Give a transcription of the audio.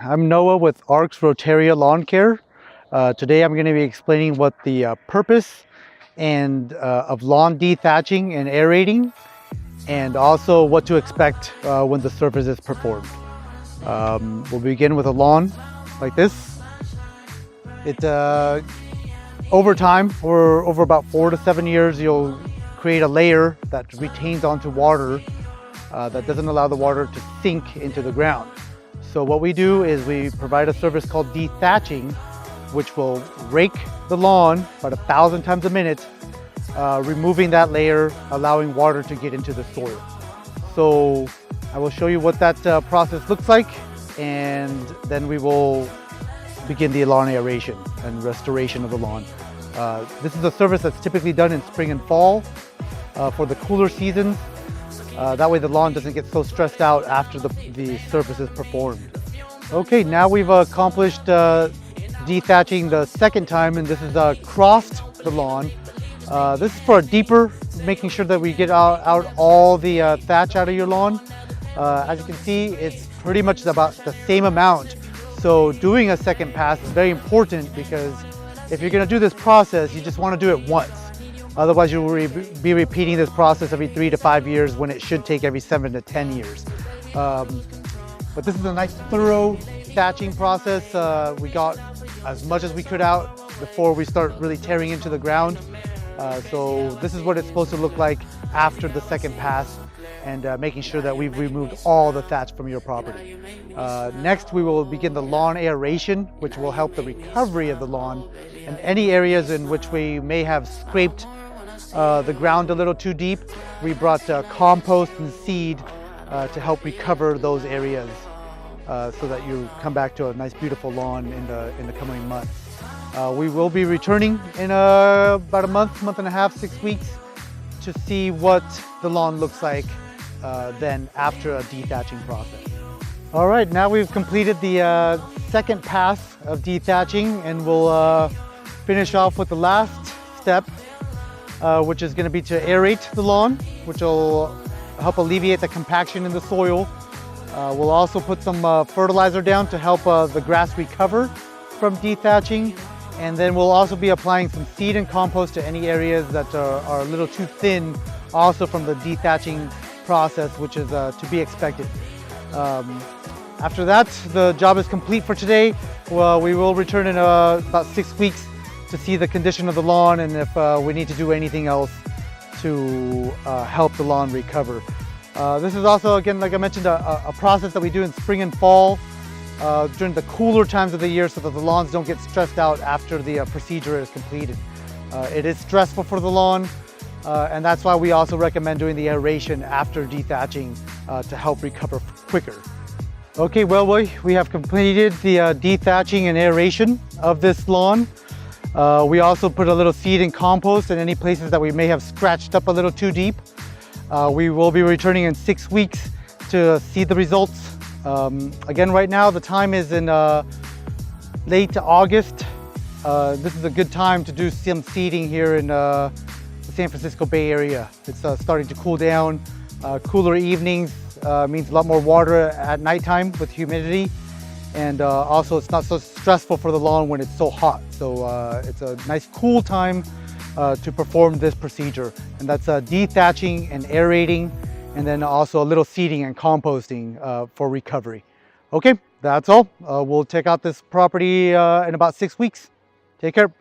I'm Noah with Arks Rotarea Lawn Care. Today I'm going to be explaining what the purpose of lawn dethatching and aerating, and also what to expect when the service is performed. We'll begin with a lawn like this. Over time, or over about 4 to 7 years, you'll create a layer that retains onto water that doesn't allow the water to sink into the ground. So what we do is we provide a service called dethatching, which will rake the lawn about 1,000 times a minute, removing that layer, allowing water to get into the soil. So I will show you what that process looks like, and then we will begin the lawn aeration and restoration of the lawn. This is a service that's typically done in spring and fall for the cooler seasons. That way the lawn doesn't get so stressed out after the service is performed. Okay, now we've accomplished dethatching the second time, and this is crossed the lawn. This is for a deeper, making sure that we get out all the thatch out of your lawn. As you can see, it's pretty much about the same amount. So doing a second pass is very important, because if you're going to do this process, you just want to do it once. Otherwise, you will be repeating this process every 3 to 5 years when it should take every 7 to 10 years. But this is a nice thorough thatching process. We got as much as we could out before we start really tearing into the ground. So this is what it's supposed to look like after the second pass, and making sure that we've removed all the thatch from your property. Next, we will begin the lawn aeration, which will help the recovery of the lawn and any areas in which we may have scraped the ground a little too deep. We brought compost and seed to help recover those areas, so that you come back to a nice beautiful lawn in the coming months. We will be returning in about a month and a half, 6 weeks, to see what the lawn looks like then after a dethatching process. All right, now we've completed the second pass of dethatching, and we'll finish off with the last step, which is going to be to aerate the lawn, which will help alleviate the compaction in the soil. We'll also put some fertilizer down to help the grass recover from dethatching. And then we'll also be applying some seed and compost to any areas that are a little too thin, also from the dethatching process, which is to be expected. After that, the job is complete for today. Well, we will return in about 6 weeks to see the condition of the lawn, and if we need to do anything else to help the lawn recover. This is also, again, like I mentioned, a process that we do in spring and fall during the cooler times of the year, so that the lawns don't get stressed out after the procedure is completed. It is stressful for the lawn, and that's why we also recommend doing the aeration after dethatching to help recover quicker. Okay, well, we have completed the dethatching and aeration of this lawn. We also put a little seed and compost in any places that we may have scratched up a little too deep. We will be returning in 6 weeks to see the results. Again, right now the time is in late August. This is a good time to do some seeding here in the San Francisco Bay Area. It's starting to cool down. Cooler evenings means a lot more water at nighttime with humidity, and also it's not so stressful for the lawn when it's so hot. So it's a nice cool time to perform this procedure, and that's dethatching and aerating, and then also a little seeding and composting for recovery. Okay, that's all. We'll check out this property in about 6 weeks. Take care.